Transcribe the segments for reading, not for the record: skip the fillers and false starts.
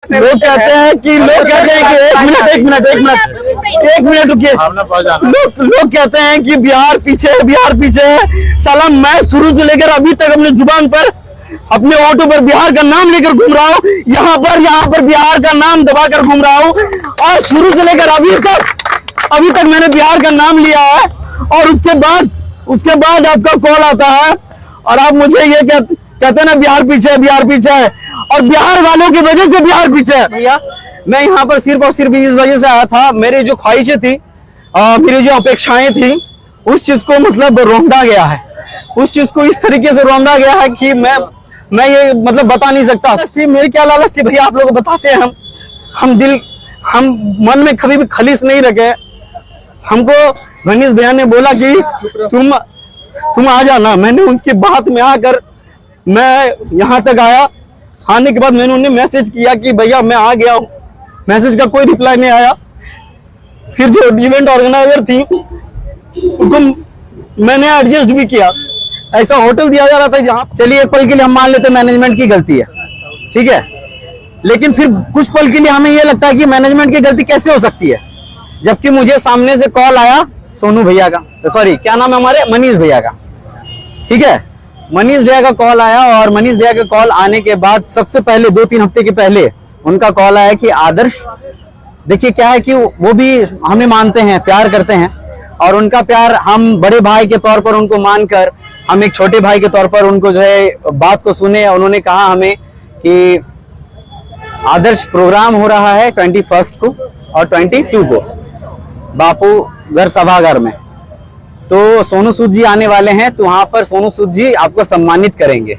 लोग कहते हैं कि एक मिनट रुकिए। लोग कहते हैं कि बिहार पीछे है। साला मैं शुरू से लेकर अभी तक अपने जुबान पर, अपने ऑटो पर बिहार का नाम लेकर घूम रहा हूँ। यहाँ पर बिहार का नाम दबाकर घूम रहा हूँ और शुरू से लेकर अभी तक मैंने बिहार का नाम लिया है। और उसके बाद आपका कॉल आता है और आप मुझे ये कहते हैं ना बिहार पीछे है और बिहार वालों की वजह से बिहार पीछे है। भैया मैं यहाँ पर सिर्फ और सिर्फ इस वजह से आया था, मेरी जो ख्वाहिशें थी, मेरी जो अपेक्षाएं थी, उस चीज को मतलब रौंदा गया है। उस चीज को इस तरीके से रौंदा गया है कि मैं ये मतलब बता नहीं सकता। मेरी क्या लालच थी भैया, आप लोग बताते हैं। हम मन में कभी भी खलीस नहीं रखे। हमको मनीष भैया ने बोला कि तुम आ जाना। मैंने उनकी बात में आकर मैं यहाँ तक आया। आने के बाद मैंने उन्हें मैसेज किया कि भैया मैं आ गया हूँ। मैसेज का कोई रिप्लाई नहीं आया। फिर जो इवेंट ऑर्गेनाइजर थी उनको मैंने एडजस्ट भी किया। ऐसा होटल दिया जा रहा था जहाँ, चलिए एक पल के लिए हम मान लेते मैनेजमेंट की गलती है, ठीक है, लेकिन फिर कुछ पल के लिए हमें यह लगता है कि मैनेजमेंट की गलती कैसे हो सकती है, जबकि मुझे सामने से कॉल आया सोनू भैया का, सॉरी क्या नाम है हमारे, मनीष भैया का, ठीक है, मनीष भैया का कॉल आया। और मनीष भैया का कॉल आने के बाद सबसे पहले 2-3 हफ्ते के पहले उनका कॉल आया कि आदर्श, देखिए क्या है कि वो भी हमें मानते हैं, प्यार करते हैं और उनका प्यार हम बड़े भाई के तौर पर उनको मानकर हम एक छोटे भाई के तौर पर उनको जो है बात को सुने। उन्होंने कहा हमें कि आदर्श प्रोग्राम हो रहा है 21 को और 22 को बापू घर सभागार में, तो सोनू सूद जी आने वाले हैं, तो वहां पर सोनू सूद जी आपको सम्मानित करेंगे,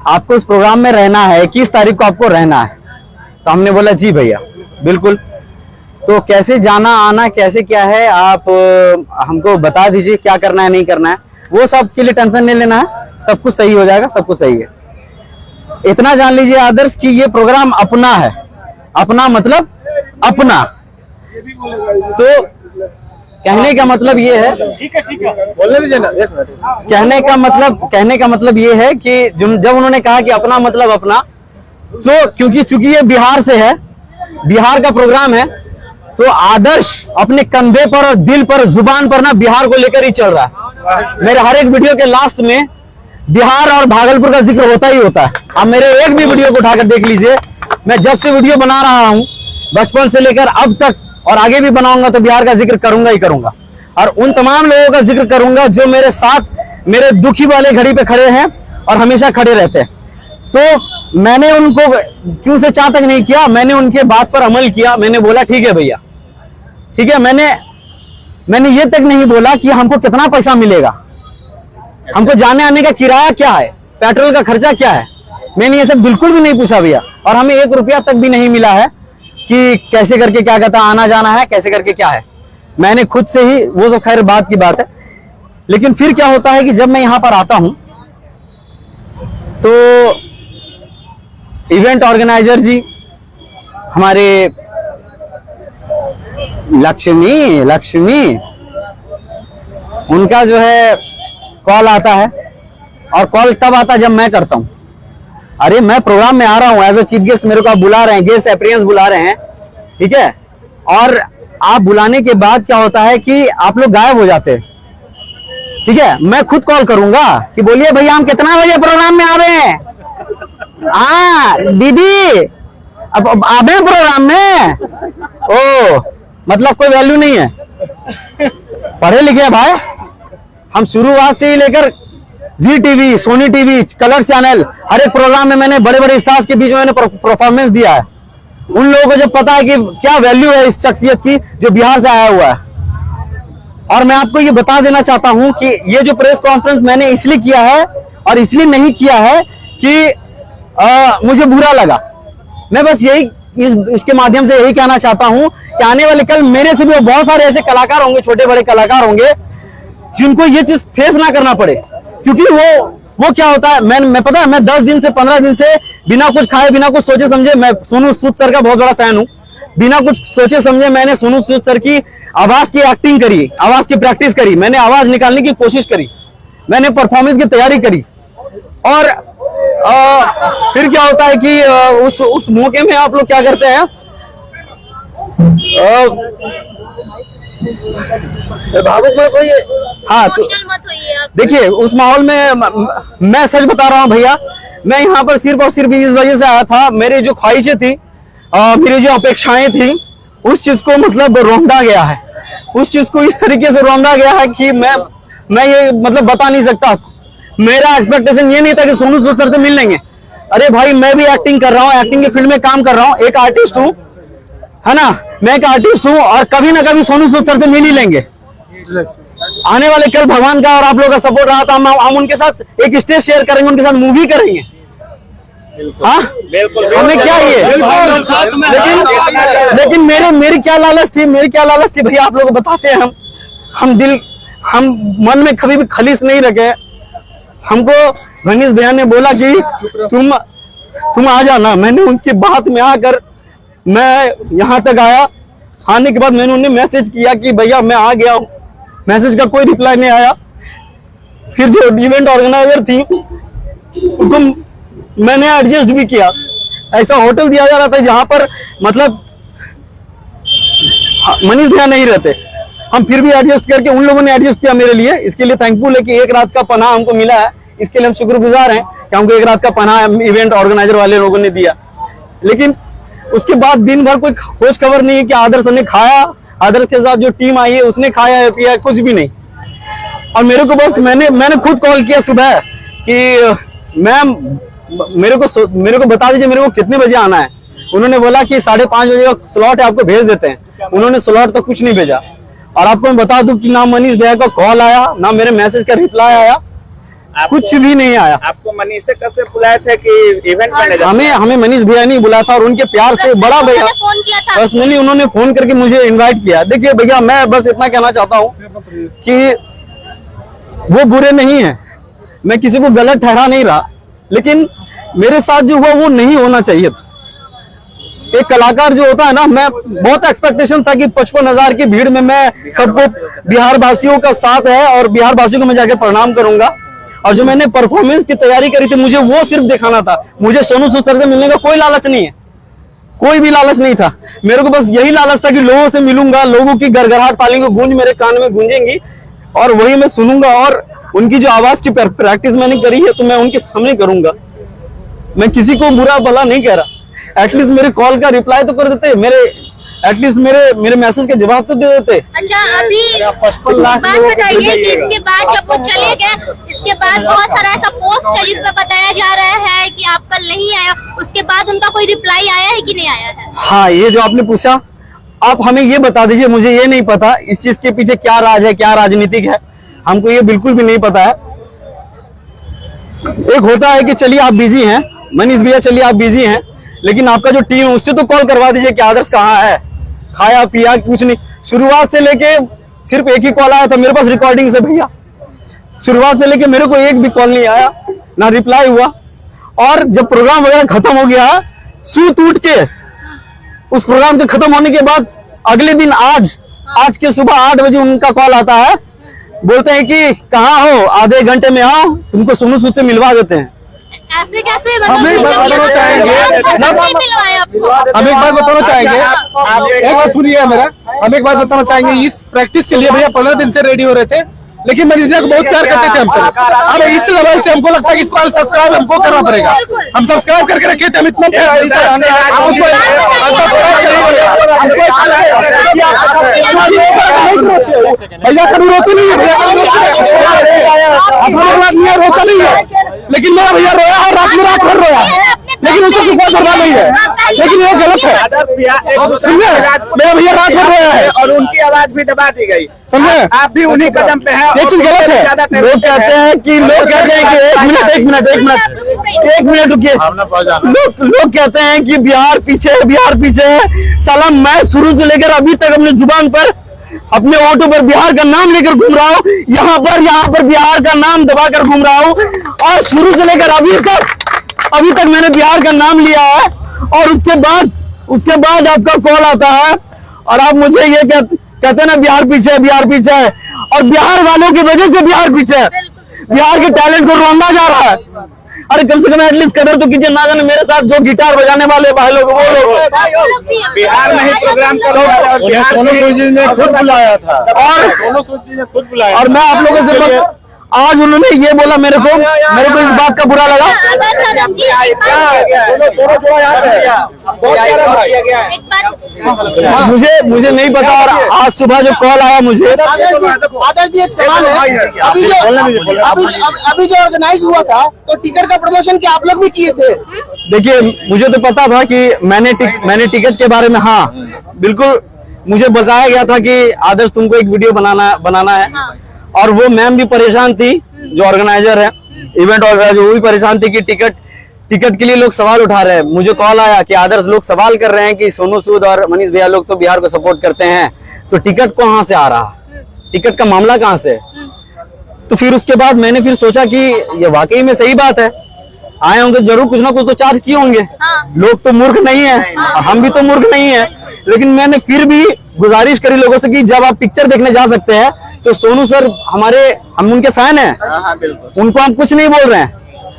आपको इस प्रोग्राम में रहना है, 21 तारीख को आपको रहना है। तो हमने बोला जी भैया बिल्कुल। तो कैसे जाना आना कैसे क्या है आप हमको बता दीजिए, क्या करना है नहीं करना है, वो सब के लिए टेंशन नहीं लेना है, सब कुछ सही हो जाएगा, सब कुछ सही है। इतना जान लीजिए आदर्श कि ये प्रोग्राम अपना है। अपना मतलब अपना। तो कहने का मतलब ये है, ठीक है बोलने दीजिए ना, एक मिनट। कहने का मतलब ये है कि जब उन्होंने कहा कि अपना मतलब अपना, तो क्योंकि चूंकि ये बिहार से है, बिहार का प्रोग्राम है, तो आदर्श अपने कंधे पर और दिल पर जुबान पर ना बिहार को लेकर ही चल रहा है। मेरे हर एक वीडियो के लास्ट में बिहार और भागलपुर का जिक्र होता ही होता है। आप मेरे एक भी वीडियो को उठाकर देख लीजिए, मैं जब से वीडियो बना रहा हूं बचपन से लेकर अब तक और आगे भी बनाऊंगा तो बिहार का जिक्र करूंगा ही करूंगा। और उन तमाम लोगों का जिक्र करूंगा जो मेरे साथ मेरे दुखी वाले घड़ी पे खड़े हैं और हमेशा खड़े रहते हैं। तो मैंने उनको चू से चा तक नहीं किया, मैंने उनके बात पर अमल किया। मैंने बोला ठीक है भैया, ठीक है। मैंने ये तक नहीं बोला कि हमको कितना पैसा मिलेगा, हमको जाने आने का किराया क्या है, पेट्रोल का खर्चा क्या है, मैंने ये सब बिल्कुल भी नहीं पूछा भैया। और हमें 1 रुपया तक भी नहीं मिला है कि कैसे करके क्या कहता आना जाना है, कैसे करके क्या है। मैंने खुद से ही, वो तो खैर बात की बात है। लेकिन फिर क्या होता है कि जब मैं यहां पर आता हूं तो इवेंट ऑर्गेनाइजर जी हमारे लक्ष्मी उनका जो है कॉल आता है। और कॉल तब आता जब मैं करता हूं, अरे मैं प्रोग्राम में आ रहा हूं एज ए चीफ गेस्ट, मेरे को आप बुला रहे हैं, गेस्ट अपीयरेंस बुला रहे हैं, ठीक है। और आप बुलाने के बाद क्या होता है कि आप लोग गायब हो जाते हैं, ठीक है। मैं खुद कॉल करूंगा कि बोलिए भैया हम कितना बजे प्रोग्राम में आ रहे हैं, हाँ दीदी अब आवे प्रोग्राम में, ओ मतलब कोई वैल्यू नहीं है। पढ़े लिखे भाई, हम शुरुआत से ही लेकर Zee TV, Sony TV, colour channel, हर एक प्रोग्राम में मैंने बड़े बड़े स्टार्स के बीच में मैंने परफॉर्मेंस दिया है। उन लोगों को जब पता है कि क्या वैल्यू है इस शख्सियत की जो बिहार से आया हुआ है। और मैं आपको ये बता देना चाहता हूं कि ये जो प्रेस कॉन्फ्रेंस मैंने इसलिए किया है और इसलिए नहीं किया है कि मुझे बुरा लगा। मैं बस यही इसके माध्यम से यही कहना चाहता हूं कि आने वाले कल मेरे से भी बहुत सारे ऐसे कलाकार होंगे, छोटे बड़े कलाकार होंगे जिनको ये चीज फेस ना करना पड़े। क्योंकि वो क्या होता है, मैं पता है, मैं 10 दिन से 15 दिन से बिना कुछ खाए बिना कुछ सोचे समझे, मैं सोनू सूद सर का बहुत बड़ा फैन हूं, बिना कुछ सोचे समझे मैंने सोनू सूद सर की आवाज की एक्टिंग करी, आवाज की प्रैक्टिस करी, मैंने आवाज निकालने की कोशिश करी, मैंने परफॉर्मेंस की तैयारी करी। और फिर क्या होता है कि उस मौके में आप लोग क्या करते हैं, भावुक मत होइए। हाँ तो देखिए उस माहौल में मैं सच बता रहा हूँ भैया, मैं यहाँ पर सिर्फ और सिर्फ इस वजह से आया था, मेरी जो ख्वाहिशें थी, मेरी जो अपेक्षाएं थी, उस चीज को मतलब रौंदा गया है, उस चीज को इस तरीके से रौंदा गया है कि मैं ये मतलब बता नहीं सकता आपको। मेरा एक्सपेक्टेशन ये नहीं था कि सोनू सूद सर से मिल लेंगे। अरे भाई मैं भी एक्टिंग कर रहा हूँ, एक्टिंग की फील्ड में काम कर रहा हूँ, एक आर्टिस्ट हूँ, है ना, मैं एक आर्टिस्ट हूँ और कभी ना कभी सोनू सूद सर से मिल ही लेंगे। आने वाले कल भगवान का और आप लोगों का सपोर्ट रहा था, हम उनके साथ एक स्टेज शेयर करेंगे, उनके साथ मूवी करेंगे। हाँ हमें क्या ये, लेकिन मेरी क्या लालच थी, भैया आप लोगों को बताते हैं, हम मन में कभी भी खलीस नहीं रखे। हमको मनीष भैया ने बोला कि तुम आ जाना, मैंने उनकी बात में आकर मैं यहाँ तक आया। आने के बाद मैंने उन्हें मैसेज किया कि भैया मैं आ गया हूँ, मैसेज का कोई रिप्लाई नहीं आया। फिर जो इवेंट ऑर्गेनाइजर थी उनको मैंने एडजस्ट भी किया, ऐसा होटल दिया जा रहा था जहां पर मतलब मनीष भैया नहीं रहते, हम फिर भी एडजस्ट करके उन लोगों ने एडजस्ट किया मेरे लिए। इसके लिए थैंकफुल है कि एक रात का पनाह हमको मिला है, इसके लिए हम शुक्रगुजार हैं कि हमको एक रात का पनाह इवेंट ऑर्गेनाइजर वाले लोगों ने दिया। लेकिन उसके बाद दिन भर कोई खोज खबर नहीं है कि आदर्श ने खाया, आदर्श के साथ जो टीम आई है उसने खाया है पिया, कुछ भी नहीं। और मेरे को बस मैंने खुद कॉल किया सुबह कि मैम मेरे को बता दीजिए मेरे को कितने बजे आना है। उन्होंने बोला कि 5:30 बजे का स्लॉट है, आपको भेज देते हैं। उन्होंने स्लॉट तो कुछ नहीं भेजा। और आपको मैं बता दूं कि ना मनीष भैया का कॉल आया, ना मेरे मैसेज का रिप्लाई आया, कुछ भी नहीं आया। आपको मनीष से कब से बुलाए थे कि इवेंट मैनेजर? हमें मनीष भैया नहीं बुलाया था, और उनके प्यार से बड़ा भैया पर्सनली उन्होंने फोन करके मुझे इनवाइट किया। देखिए भैया मैं बस इतना कहना चाहता हूँ कि वो बुरे नहीं है, मैं किसी को गलत ठहरा नहीं रहा, लेकिन मेरे साथ जो हुआ वो नहीं होना चाहिए था। एक कलाकार जो होता है ना, मैं बहुत एक्सपेक्टेशन था कि 55,000 की भीड़ में मैं सबको बिहार वासियों का साथ है और बिहार वासियों को मैं जाके प्रणाम करूंगा। और जो मैंने परफॉर्मेंस की तैयारी करी थी मुझे वो सिर्फ दिखाना था। मुझे सोनू सूद सर से मिलने का कोई लालच नहीं है, कोई भी लालच नहीं था। मेरे को बस यही लालच था कि लोगों से मिलूंगा, लोगों की गड़गड़ाहट तालियों की गूंज मेरे कान में गूंजेंगी और वही मैं सुनूंगा। और उनकी जो आवाज की प्रैक्टिस मैंने करी है तो मैं उनके सामने करूंगा। मैं किसी को बुरा भला नहीं कह रहा, एटलीस्ट मेरे कॉल का रिप्लाई तो कर देते, एटलीस्ट मेरे मैसेज का जवाब तो दे देते। अच्छा अभी 55 लाख बात बताइए कि इसके बाद जब वो चले गए, इसके बाद बहुत सारा ऐसा पोस्ट है जिसमें बताया जा रहा है कि आप कल नहीं आया, उसके बाद उनका कोई रिप्लाई आया है कि नहीं आया है? हाँ ये जो आपने पूछा, आप हमें ये बता दीजिए, मुझे ये नहीं पता इस चीज के पीछे क्या राज है, क्या राजनीतिक है, हमको ये बिल्कुल भी नहीं पता है। एक होता है कि चलिए आप बिजी हैं मनीष भैया, चलिए आप बिजी हैं, लेकिन आपका जो टीम है उससे तो कॉल करवा दीजिए कि आदर्श कहाँ है, खाया पिया कुछ नहीं। शुरुआत से लेके सिर्फ एक ही कॉल आया था मेरे पास रिकॉर्डिंग से भैया, शुरुआत से लेके मेरे को एक भी कॉल नहीं आया, ना रिप्लाई हुआ। और जब प्रोग्राम वगैरह खत्म हो गया, सूत उठ के उस प्रोग्राम के खत्म होने के बाद अगले दिन आज के सुबह 8 बजे उनका कॉल आता है, बोलते हैं कि कहाँ हो, आधे घंटे में आओ, तुमको सोनू सूद से मिलवा देते हैं। ऐसे कैसे हम एक बात बताना चाहेंगे, हम एक बात बताना चाहेंगे, एक सुनिए मेरा, हम एक बात बताना चाहेंगे। इस प्रैक्टिस के लिए भैया 15 दिन से रेडी हो रहे थे, लेकिन मनीष भैया को बहुत प्यार करते थे हमसे। अब इस लेवल से हमको लगता है कि इसको सब्सक्राइब हमको करना पड़ेगा। हम सब्सक्राइब करके रखे थे, हम इतना भैया कभी रोते नहीं है, रोता नहीं है, लेकिन मेरा भैया रोया और रात में रात भर रोया, लेकिन उसको कोई परवाह नहीं है, लेकिन ये गलत है। समझे, मेरा भैया रात भर रोया है और उनकी आवाज भी दबा दी गई। समझे, आप भी उन्हीं कदम पे हैं। ये चीज गलत है। लोग कहते हैं कि एक मिनट रुकिए। लोग कहते हैं कि बिहार पीछे है। साला मैं शुरू से लेकर अभी तक अपने जुबान पर, अपने ऑटो पर बिहार का नाम लेकर घूम रहा हूँ, यहाँ पर बिहार का नाम दबाकर घूम रहा हूँ, और शुरू से लेकर अभी तक मैंने बिहार का नाम लिया है। और उसके बाद आपका कॉल आता है और आप मुझे ये कहते हैं ना बिहार पीछे है, और बिहार वालों की वजह से बिहार पीछे है। बिहार के टैलेंट को रौंदा जा रहा है। अरे कम से कम एटलीस्ट कदर तो कीजिए। ना जाने मेरे साथ जो गिटार बजाने वाले भाई लोग वो लोग बिहार में ही प्रोग्राम करो और बिहार सोनू सूद जी ने खुद बुलाया था, और सोनू सूद जी ने खुद बुलाया और मैं आप लोगों से आज उन्होंने ये बोला मेरे को इस बात का बुरा लगा। अगर सदन जी एक बात मुझे नहीं पता। और आज सुबह जो कॉल आया मुझे, आदर्श जी एक सवाल है, अभी जो ऑर्गेनाइज हुआ था तो टिकट का प्रमोशन क्या आप लोग भी किए थे? देखिए मुझे तो पता था कि मैंने टिकट के बारे में, हाँ बिल्कुल मुझे बताया गया था कि आदर्श तुमको एक वीडियो बनाना है। और वो मैम भी परेशान थी, जो ऑर्गेनाइजर है, इवेंट ऑर्गेनाइजर, वो भी परेशान थी कि टिकट के लिए लोग सवाल उठा रहे हैं। मुझे कॉल आया कि आदर्श लोग सवाल कर रहे हैं कि सोनू सूद और मनीष भैया लोग तो बिहार को सपोर्ट करते हैं, तो टिकट कहाँ से आ रहा, टिकट का मामला कहाँ से। तो फिर उसके बाद मैंने फिर सोचा कि ये वाकई में सही बात है, आए होंगे जरूर कुछ ना कुछ तो चार्ज किए होंगे। लोग तो मूर्ख नहीं है, हम भी तो मूर्ख नहीं है। लेकिन मैंने फिर भी गुजारिश करी लोगों से कि जब आप पिक्चर देखने जा सकते हैं तो सोनू सर हम उनके फैन हैं, हाँ बिल्कुल, उनको हम कुछ नहीं बोल रहे हैं,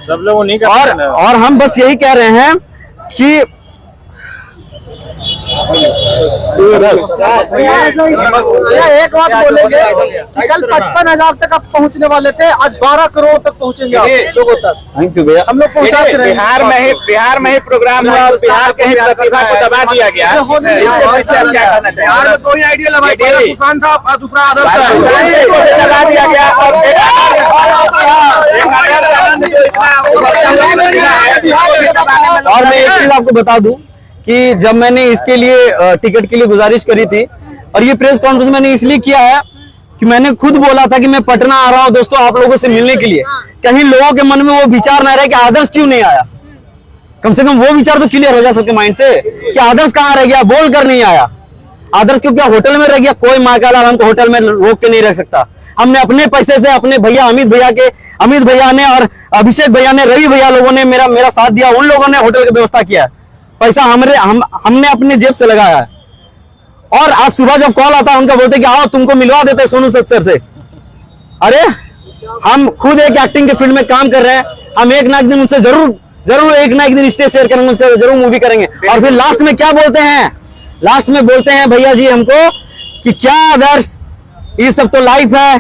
सब लोग उन्हीं का और हम बस यही कह रहे हैं कि एक बात बोलेंगे, कल 55,000 तक आप पहुंचने वाले थे, आज 12 करोड़ तक पहुंचेंगे लोगों तक। थैंक यू भैया। हम लोग पहुंचा रहे हैं। बिहार में ही प्रोग्राम हुआ, बिहार के ही प्रतिभा को दबा दिया गया। इसके पीछे हम क्या करना चाहिए? बिहार में कोई आइडिया लगा, पहला तूफान था, अब दूसरा आदर्श था। दबा दिया गया और मैं एक चीज आपको बता दूं कि जब मैंने इसके लिए टिकट के लिए गुजारिश करी थी, और ये प्रेस कॉन्फ्रेंस मैंने इसलिए किया है कि मैंने खुद बोला था कि मैं पटना आ रहा हूं दोस्तों आप लोगों से मिलने के लिए। कहीं लोगों के मन में वो विचार ना रहे कि आदर्श क्यों नहीं आया, कम से कम वो विचार तो क्लियर हो जा सबके माइंड से कि आदर्श कहाँ रह गया, बोल कर नहीं आया। आदर्श क्यों, क्या होटल में रह गया? कोई माँ का लाल हमको होटल में रोक के नहीं रख सकता। हमने अपने पैसे से अपने भैया अमित भैया ने और अभिषेक भैया ने, रवि भैया लोगों ने मेरा साथ दिया, उन लोगों ने होटल की व्यवस्था किया है। पैसा हमने अपने जेब से लगाया है। और आज सुबह जब कॉल आता है उनका बोलते कि आओ तुमको मिलवा देते सोनू सूद सर से। अरे हम खुद एक एक्टिंग के फील्ड में काम कर रहे हैं, हम एक ना एक दिन उनसे जरूर एक ना एक दिन स्टेज शेयर करेंगे, उनसे जरूर मूवी करेंगे। और फिर लास्ट में क्या बोलते हैं, लास्ट में बोलते हैं भैया जी हमको कि क्या आदर्श ये सब तो लाइफ है,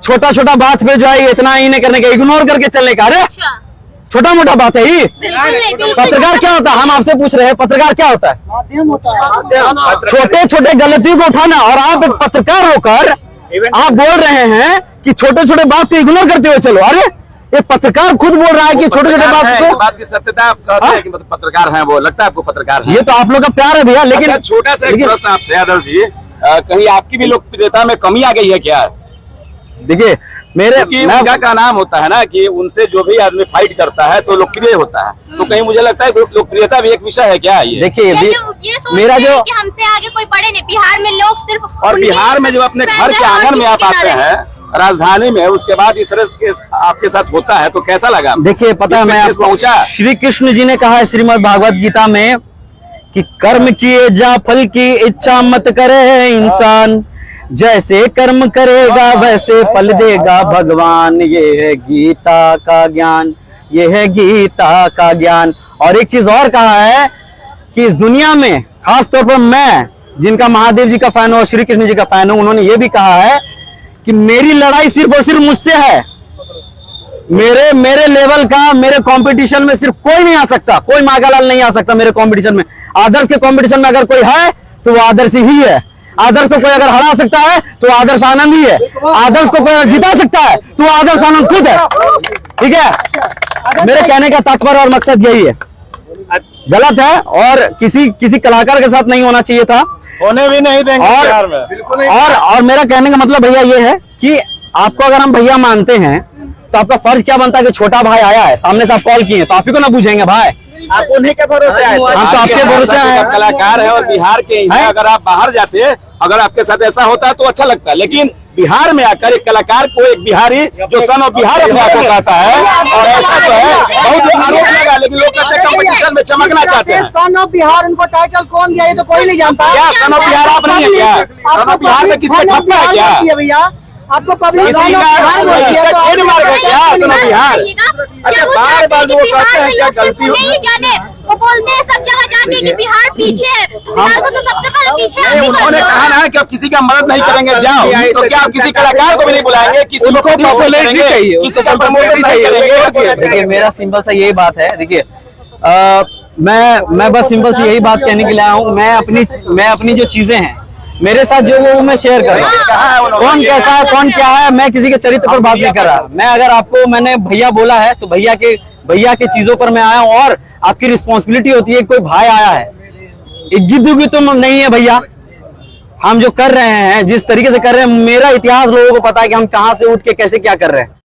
छोटा छोटा बात पे जो है इतना ही नहीं करने का, इग्नोर करके चलने का। अरे छोटा मोटा बात है ये। पत्रकार क्या होता है, हम आपसे पूछ रहे हैं, पत्रकार क्या होता है? माध्यम होता है। छोटे छोटे गलतियों को उठाना। और आप एक पत्रकार होकर आप बोल रहे हैं कि छोटे छोटे बात को इग्नोर करते हुए चलो। अरे एक पत्रकार खुद बोल रहा है कि छोटे छोटे बात को, बात की सत्यता आप कहते हैं कि मतलब पत्रकार हैं, वो लगता है आपको पत्रकार है। ये तो आप लोग का प्यार है भैया। लेकिन छोटा सा एक प्रश्न आपसे आदर्श जी, कहीं आपकी भी लोकप्रियता में कमी आ गई है क्या? देखिए उनका का नाम होता है ना कि उनसे जो भी आदमी फाइट करता है तो लोकप्रिय होता है, तो कहीं मुझे लगता है लोकप्रियता भी एक विषय है क्या? ये देखिए मेरा जो हमसे आगे कोई पढ़े नहीं, बिहार में लोग सिर्फ, और बिहार में जब अपने घर के आंगन में आप आते हैं, राजधानी में, उसके बाद इस तरह के आपके साथ होता है तो कैसा लगा? देखिए पता है मैं पहुंचा, श्री कृष्ण जी ने कहा है श्रीमद् भागवत गीता में कि कर्म किए जा फल की इच्छा मत करे इंसान, जैसे कर्म करेगा वैसे फल देगा भगवान। ये है गीता का ज्ञान, ये है गीता का ज्ञान। और एक चीज और कहा है कि इस दुनिया में खास तौर पर मैं जिनका महादेव जी का फैन हूं, श्री कृष्ण जी का फैन हूं, उन्होंने ये भी कहा है कि मेरी लड़ाई सिर्फ और सिर्फ मुझसे है। मेरे लेवल का, मेरे कंपटीशन में सिर्फ कोई नहीं आ सकता, कोई मागालाल नहीं आ सकता मेरे कंपटीशन में। आदर्श के कंपटीशन में अगर कोई है तो वो आदर्श ही है। आदर्श को कोई अगर हरा सकता है तो आदर्श आनंद ही है। आदर्श को कोई अगर जिता सकता है तो आदर्श आनंद खुद है। ठीक है, मेरे कहने का तात्पर्य और मकसद यही है। गलत है और किसी कलाकार के साथ नहीं होना चाहिए था, होने भी नहीं देंगे बिहार में। और मेरा कहने का मतलब भैया ये है कि आपको अगर हम भैया मानते हैं तो आपका फर्ज क्या बनता है कि छोटा भाई आया है, सामने से आप कॉल किए तो आप ही को ना पूछेंगे भाई, आप उन्हीं के भरोसे आए थे। हम तो आपके भरोसे आए हैं। कलाकार है और बिहार के हैं। अगर आप बाहर जाते, अगर आपके साथ ऐसा होता है तो अच्छा लगता है, लेकिन बिहार में आकर एक कलाकार को, एक बिहारी जो सन ऑफ बिहार अपने आप को कहता है, और ऐसा तो है बहुत आरोप लगा, लेकिन लोग कहते हैं कंपटीशन में चमकना चाहते हैं। सन ऑफ बिहार उनको टाइटल कौन दिया ये तो कोई नहीं जानता। क्या सन ऑफ बिहार आप नहीं है क्या? सन ऑफ बिहार में किसने ठप्पा है क्या? भैया आपको पब्लिक किसी का ट्रेडमार्क है क्या सुनो बिहार? अच्छा बार बार वो कहते हैं क्या गलती नहीं जाने, वो बोलते हैं सब जगह जाके कि बिहार पीछे है, बिहार को तो सबसे पहले पीछे आप ही उन्होंने करते हो। कहा ना कि आप किसी का मदद नहीं करेंगे जाओ, तो क्या आप किसी कलाकार को भी नहीं बुलाएंगे? किसी को पॉपुलैरिटी करेंगे? चाहिए, किसी का प्रमोशन नहीं करेंगे? देखिए मेरा सिंपल सा यही बात है। देखिए मैं बस सिंपल सी यही बात कहने के लिए आया हूँ। मैं अपनी जो चीजें हैं मेरे साथ जो वो मैं शेयर कर रहा हूँ। कौन कैसा है कौन क्या है मैं किसी के चरित्र पर बात नहीं कर रहा। मैं अगर आपको मैंने भैया बोला है तो भैया के चीजों पर मैं आया हूँ। और आपकी रिस्पॉन्सिबिलिटी होती है, कोई भाई आया है, एक गिद्दू तुम नहीं है भैया। हम जो कर रहे हैं जिस तरीके से कर रहे हैं, मेरा इतिहास लोगों को पता है कि हम कहां से उठ के कैसे क्या कर रहे हैं।